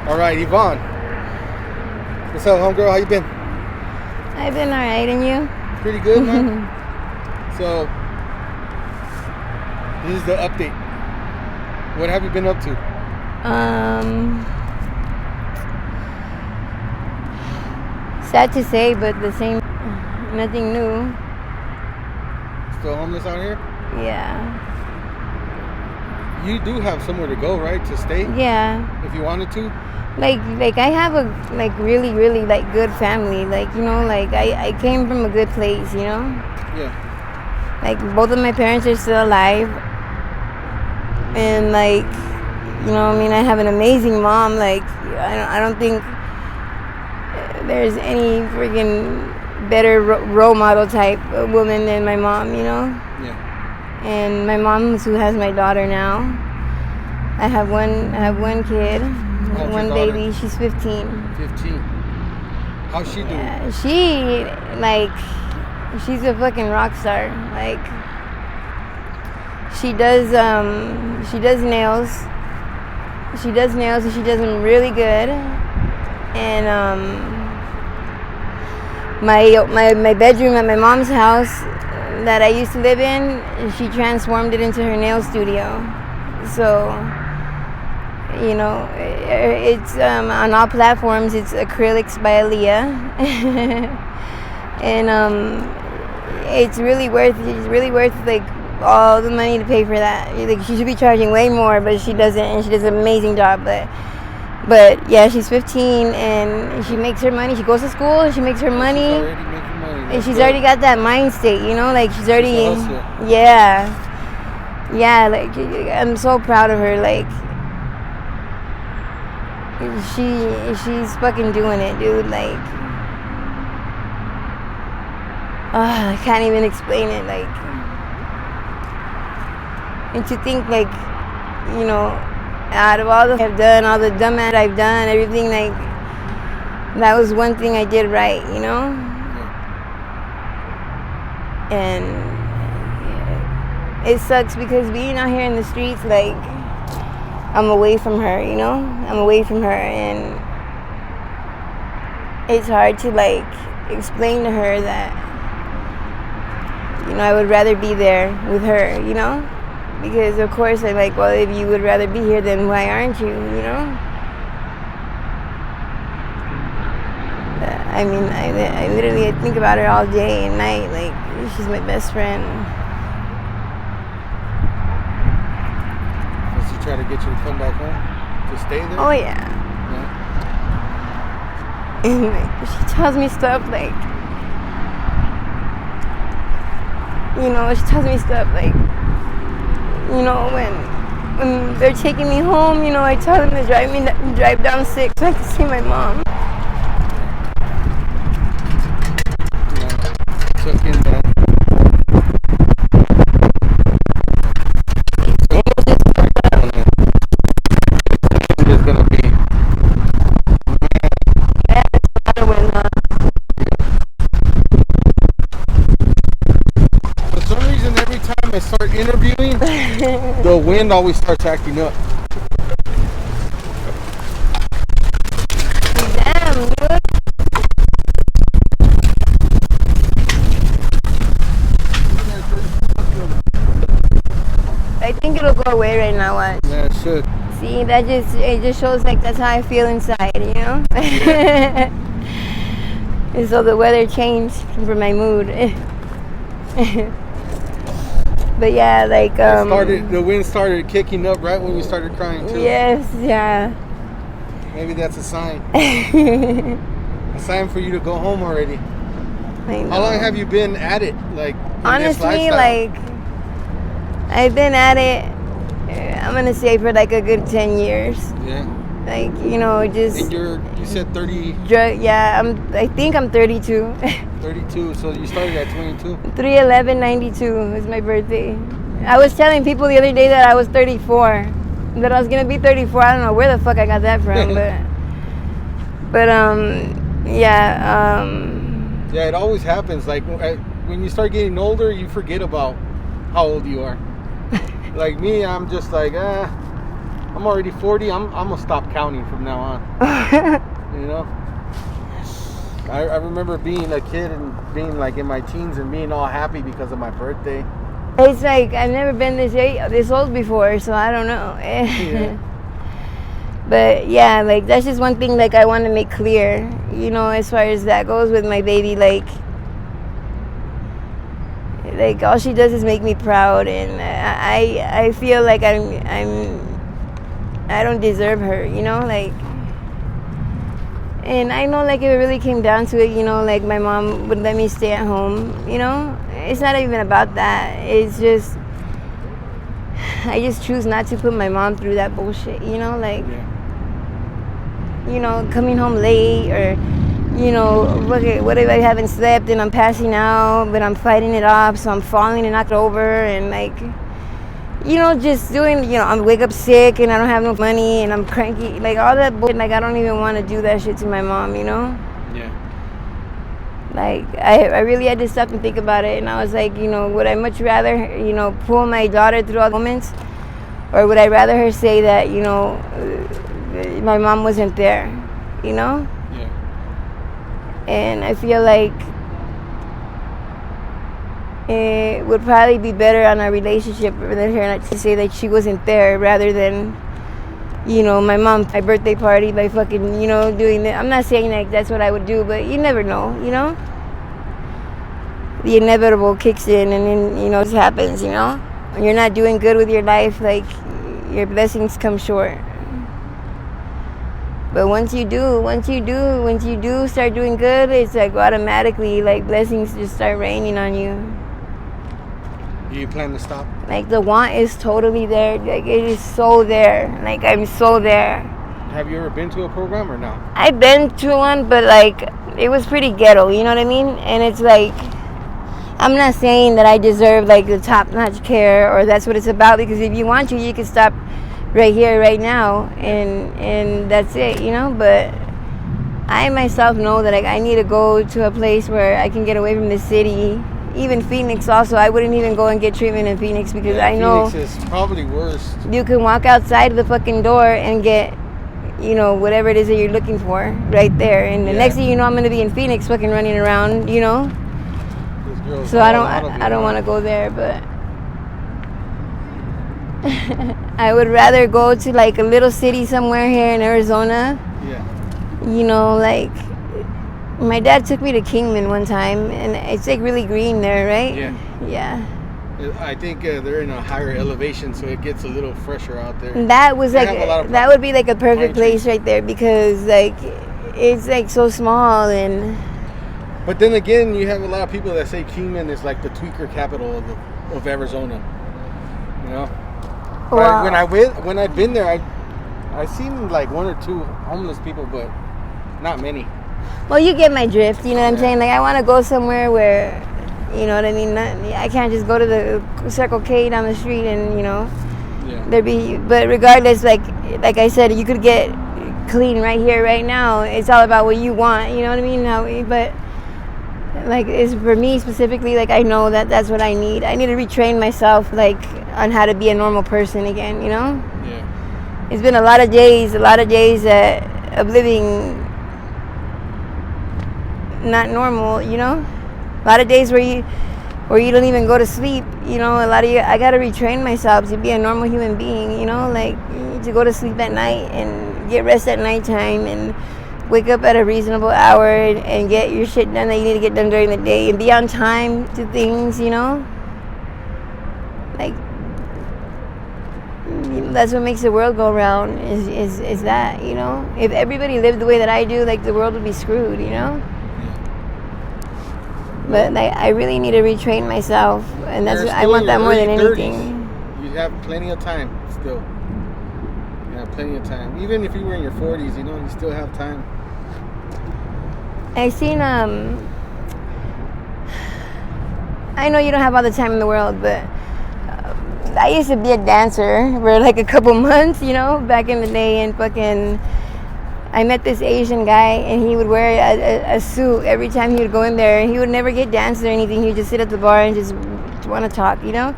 All right, Yvonne. What's up, homegirl? How you been? I've been alright, and you? Pretty good, man. So, this is the update. What have you been up to? Sad to say, but the same, nothing new. Still homeless out here? Yeah. You do have somewhere to go, right? To stay? Yeah. If you wanted to? Like I have a, really, really, good family. I came from a good place, Yeah. Both of my parents are still alive. And, I have an amazing mom. I don't think there's any freaking better role model type of woman than my mom, Yeah. And my mom, who has my daughter now. I have one kid, one baby. She's 15. 15. How's she doing? Yeah, she's a fucking rock star. She does nails. She does nails, and she does them really good. And my bedroom at my mom's house that I used to live in, she transformed it into her nail studio. So, it's on all platforms. It's acrylics by Aaliyah, and it's really worth all the money to pay for that. She should be charging way more, but she doesn't, and she does an amazing job. But yeah, she's 15 and she makes her money. She goes to school and she makes her money. She's already making money. And she's already got that mind state, she's already, yeah. I'm so proud of her. She's fucking doing it, dude. I can't even explain it. And to think, out of all the I've done, all the dumbass I've done, everything, that was one thing I did right, And it sucks because being out here in the streets, I'm away from her, I'm away from her, and it's hard to explain to her that I would rather be there with her, because of course I'm well, if you would rather be here, then why aren't you, I literally think about her all day and night. She's my best friend. Does she try to get you to come back home? To stay there? Oh yeah. And she tells me stuff she tells me stuff when they're taking me home, I tell them to drive down 6 so I can see my mom. Took in that. It's gonna be. For some reason, every time I start interviewing, the wind always starts acting up. Damn, dude. I think it'll go away right now. Watch. Yeah, it should. See, it just shows that's how I feel inside, Yeah. And so the weather changed for my mood. But yeah, the wind started kicking up right when we started crying too. Yes, yeah. Maybe that's a sign. A sign for you to go home already. I know. How long have you been at it? Honestly, I've been at it, I'm gonna say for a good 10 years. Yeah. Just. And you said 30. Yeah, I think I'm 32. 32. So you started at 22. 3/11/92 is my birthday. I was telling people the other day that I was 34. That I was gonna be 34. I don't know where the fuck I got that from, but yeah. Yeah, it always happens. When you start getting older, you forget about how old you are. Like me, I'm just I'm already 40. I'm gonna stop counting from now on. You know. I remember being a kid and being like in my teens and being all happy because of my birthday. It's like I've never been this old before, so I don't know. Yeah. But yeah, like that's just one thing like I want to make clear, you know, as far as that goes with my baby. Like all she does is make me proud, and I feel like I don't deserve her, you know, like. And I know, like, if it really came down to it, you know, like, my mom would let me stay at home, you know? It's not even about that. It's just, I just choose not to put my mom through that bullshit, you know? Like, you know, coming home late or, you know, what if I haven't slept and I'm passing out, but I'm fighting it off, so I'm falling and knocked over and, like, you know, just doing, you know, I wake up sick and I don't have no money and I'm cranky, like all that bullshit. Like I don't even want to do that shit to my mom, you know? Yeah. Like I really had to stop and think about it, and I was like, you know, would I much rather, you know, pull my daughter through all the moments, or would I rather her say that, you know, my mom wasn't there, you know? Yeah. And I feel like it would probably be better on our relationship for her not to say that she wasn't there, rather than, you know, my birthday party by fucking, you know, doing that. I'm not saying like that's what I would do, but you never know, you know? The inevitable kicks in and then, you know, it happens, you know? When you're not doing good with your life, like, your blessings come short. But once you do start doing good, it's like automatically, like, blessings just start raining on you. Do you plan to stop? Like, the want is totally there. Like, it is so there. Like, I'm so there. Have you ever been to a program or no? I've been to one, but, like, it was pretty ghetto, you know what I mean? And it's like, I'm not saying that I deserve, like, the top-notch care or that's what it's about, because if you want to, you can stop right here, right now, and that's it, you know? But I myself know that, like, I need to go to a place where I can get away from the city. Even Phoenix also, I wouldn't even go and get treatment in Phoenix, because I know Phoenix is probably worse. You can walk outside of the fucking door and get, you know, whatever it is that you're looking for right there. And the next thing you know, I'm going to be in Phoenix fucking running around, you know? So I don't want to go there, but I would rather go to like a little city somewhere here in Arizona. Yeah. You know, like, my dad took me to Kingman one time, and it's like really green there, right? Yeah. Yeah. I think they're in a higher elevation, so it gets a little fresher out there. That was like, that would be like a perfect place right there, because like it's like so small. And but then again, you have a lot of people that say Kingman is like the tweaker capital of Arizona. You know. Wow. When I've been there, I seen like one or two homeless people, but not many. Well, you get my drift, you know what I'm saying? Like, I want to go somewhere where, you know what I mean? I can't just go to the Circle K down the street and, you know, but regardless, like I said, you could get clean right here, right now. It's all about what you want, you know what I mean? But, like, it's for me specifically, like, I know that that's what I need. I need to retrain myself, like, on how to be a normal person again, you know? Yeah. It's been a lot of days of living not normal, you know? A lot of days where you don't even go to sleep, you know? I gotta retrain myself to be a normal human being, you know? Like, to go to sleep at night and get rest at nighttime and wake up at a reasonable hour and get your shit done that you need to get done during the day and be on time to things, you know? Like, that's what makes the world go round, is that, you know? If everybody lived the way that I do, like, the world would be screwed, you know? But like, I really need to retrain myself, and I want that more than anything. You have plenty of time still. You have plenty of time. Even if you were in your 40s, you know, you still have time. I seen I know you don't have all the time in the world, but I used to be a dancer for like a couple months, you know, back in the day, and fucking I met this Asian guy, and he would wear a suit every time he would go in there. He would never get danced or anything. He would just sit at the bar and just want to talk, you know?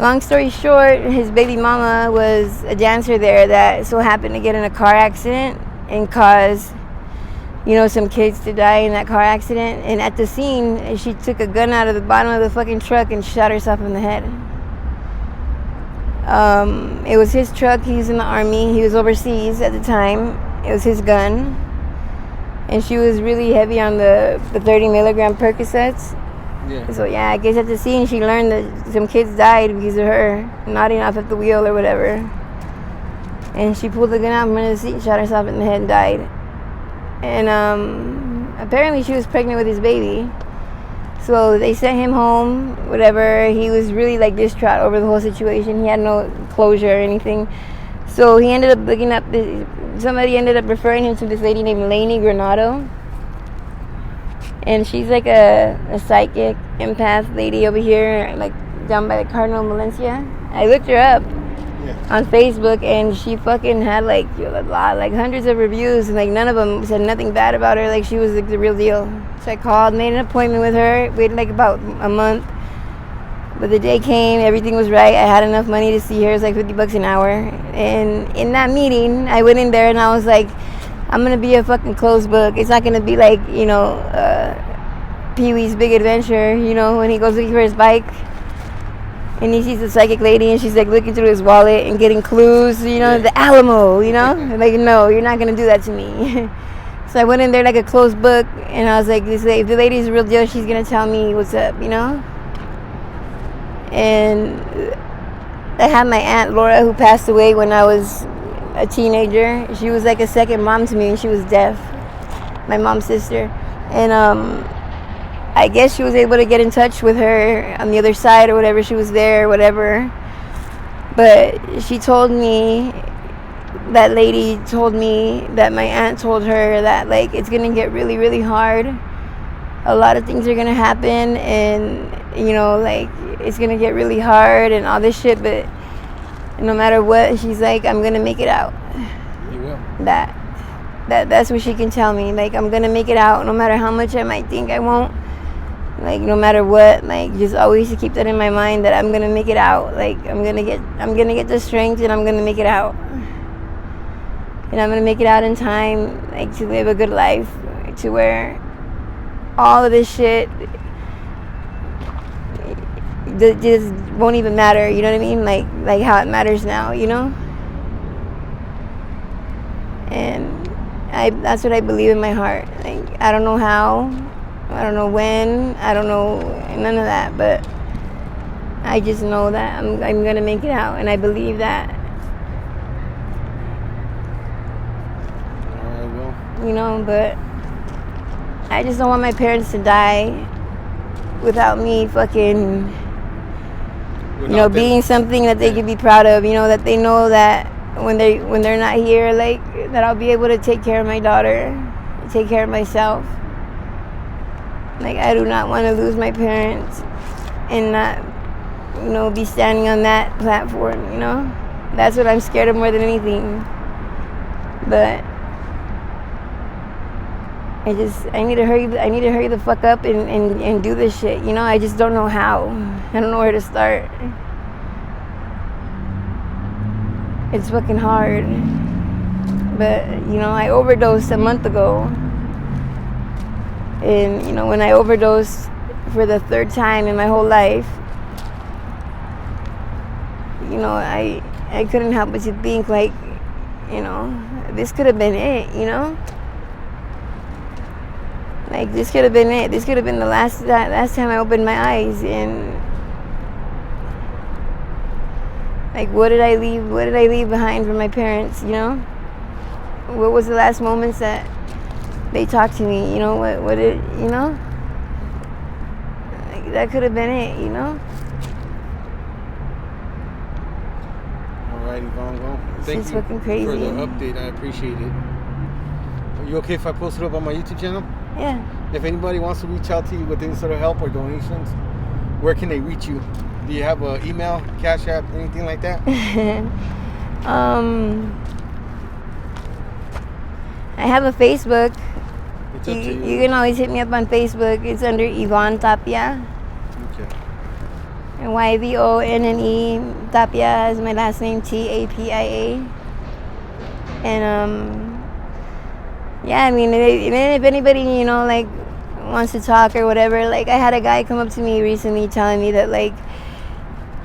Long story short, his baby mama was a dancer there that so happened to get in a car accident and cause, some kids to die in that car accident. And at the scene, she took a gun out of the bottom of the fucking truck and shot herself in the head. It was his truck. He was in the army. He was overseas at the time. It was his gun. And she was really heavy on the 30 milligram Percocets. Yeah. So I guess at the scene she learned that some kids died because of her nodding off at the wheel or whatever. And she pulled the gun out from under the seat, shot herself in the head and died. And apparently she was pregnant with his baby. So they sent him home, whatever. He was really distraught over the whole situation. He had no closure or anything. So he ended up looking up, somebody ended up referring him to this lady named Lainey Granado. And she's like a psychic empath lady over here, down by the Cardinal Valencia. I looked her up on Facebook, and she fucking had a lot, hundreds of reviews, and none of them said nothing bad about her. She was the real deal. So I called, made an appointment with her, waited about a month. But the day came, everything was right. I had enough money to see her. It was $50 an hour. And in that meeting, I went in there and I was like, I'm going to be a fucking closed book. It's not going to be Pee-wee's Big Adventure, when he goes looking for his bike. And he sees the psychic lady and she's looking through his wallet and getting clues, the Alamo, no, you're not going to do that to me. So I went in there like a closed book and I was like, if the lady's the real deal, she's going to tell me what's up, And I had my Aunt Laura, who passed away when I was a teenager. She was like a second mom to me, and she was deaf, my mom's sister. And I guess she was able to get in touch with her on the other side or whatever. She was there or whatever. But she told me, that lady told me that my aunt told her that it's going to get really, really hard. A lot of things are going to happen, and it's going to get really hard and all this shit, but no matter what, she's like, I'm going to make it out. You will. That's what she can tell me. I'm going to make it out no matter how much I might think I won't. No matter what, just always to keep that in my mind that I'm going to make it out. I'm going to get the strength and I'm going to make it out. And I'm going to make it out in time, to live a good life, to where all of this shit just won't even matter, you know what I mean? Like how it matters now, And that's what I believe in my heart. I don't know how, I don't know when, I don't know none of that, but I just know that I'm gonna make it out, and I believe that. But I just don't want my parents to die without me fucking, being something that they could be proud of. That they know that when they're not here, that I'll be able to take care of my daughter, take care of myself. I do not want to lose my parents and not, be standing on that platform. That's what I'm scared of more than anything. But I need to hurry the fuck up and do this shit. I just don't know how. I don't know where to start. It's fucking hard. But, I overdosed a month ago. And, when I overdosed for the third time in my whole life, I couldn't help but to think this could have been it, this could have been it. This could have been the last time I opened my eyes. And what did I leave? What did I leave behind for my parents? What was the last moments that they talked to me? What did that could have been it. All right, Yvonne. Well, thank you fucking crazy. For the update. I appreciate it. Are you okay if I post it up on my YouTube channel? Yeah. If anybody wants to reach out to you with any sort of help or donations, where can they reach you? Do you have an email, Cash App, anything like that? I have a Facebook. It's up to you can always hit me up on Facebook. It's under Yvonne Tapia. Okay. Yvonne. Tapia is my last name, Tapia. And yeah, I mean, if anybody, you know, like wants to talk or whatever, like I had a guy come up to me recently telling me that like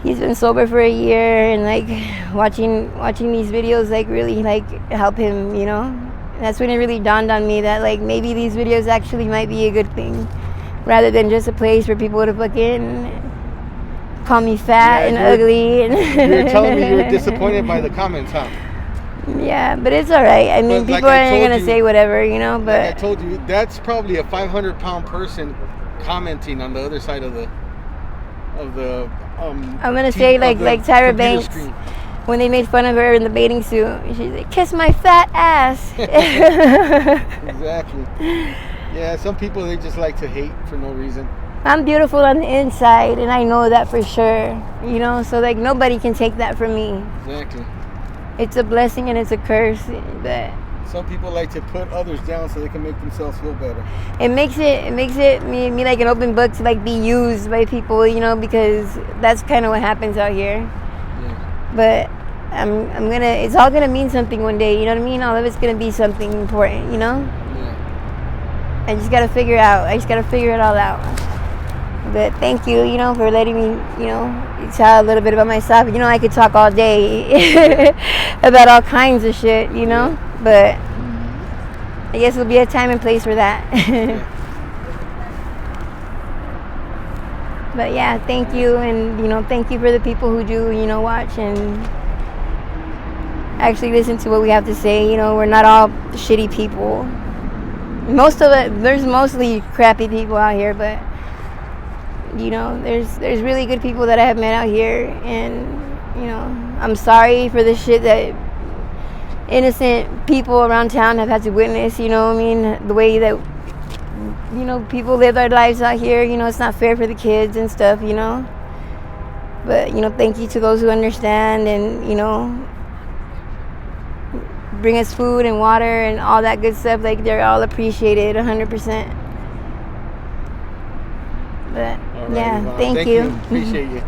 he's been sober for a year, and like watching these videos like really like help him, you know. And that's when it really dawned on me that like maybe these videos actually might be a good thing, rather than just a place for people to fucking call me fat and ugly. And you were telling me you were disappointed by the comments, huh? Yeah, but it's all right. I mean, people are gonna say whatever, you know. But like I told you, that's probably a 500-pound person commenting on the other side of the I'm gonna say like Tyra Banks screen. When they made fun of her in the bathing suit. She's like, "Kiss my fat ass." Exactly. Yeah, some people, they just like to hate for no reason. I'm beautiful on the inside, and I know that for sure. You know, so like nobody can take that from me. Exactly. It's a blessing and it's a curse, but some people like to put others down so they can make themselves feel better. It makes it me like an open book to like be used by people, you know, because that's kind of what happens out here. Yeah. But it's all gonna mean something one day, you know what I mean? All of it's gonna be something important, you know? Yeah. I just gotta figure it all out. But thank you, you know, for letting me, you know, tell a little bit about myself. You know, I could talk all day about all kinds of shit, you know? Yeah. But I guess there'll be a time and place for that. Yeah. But yeah, thank you. And, you know, thank you for the people who do, you know, watch and actually listen to what we have to say. You know, we're not all shitty people. There's mostly crappy people out here, but you know, there's really good people that I have met out here, and you know, I'm sorry for the shit that innocent people around town have had to witness. You know what I mean? The way that, you know, people live their lives out here, you know, it's not fair for the kids and stuff, you know. But you know, thank you to those who understand and, you know, bring us food and water and all that good stuff. Like, they're all appreciated 100%. But yeah, Yvonne. thank you. Appreciate you.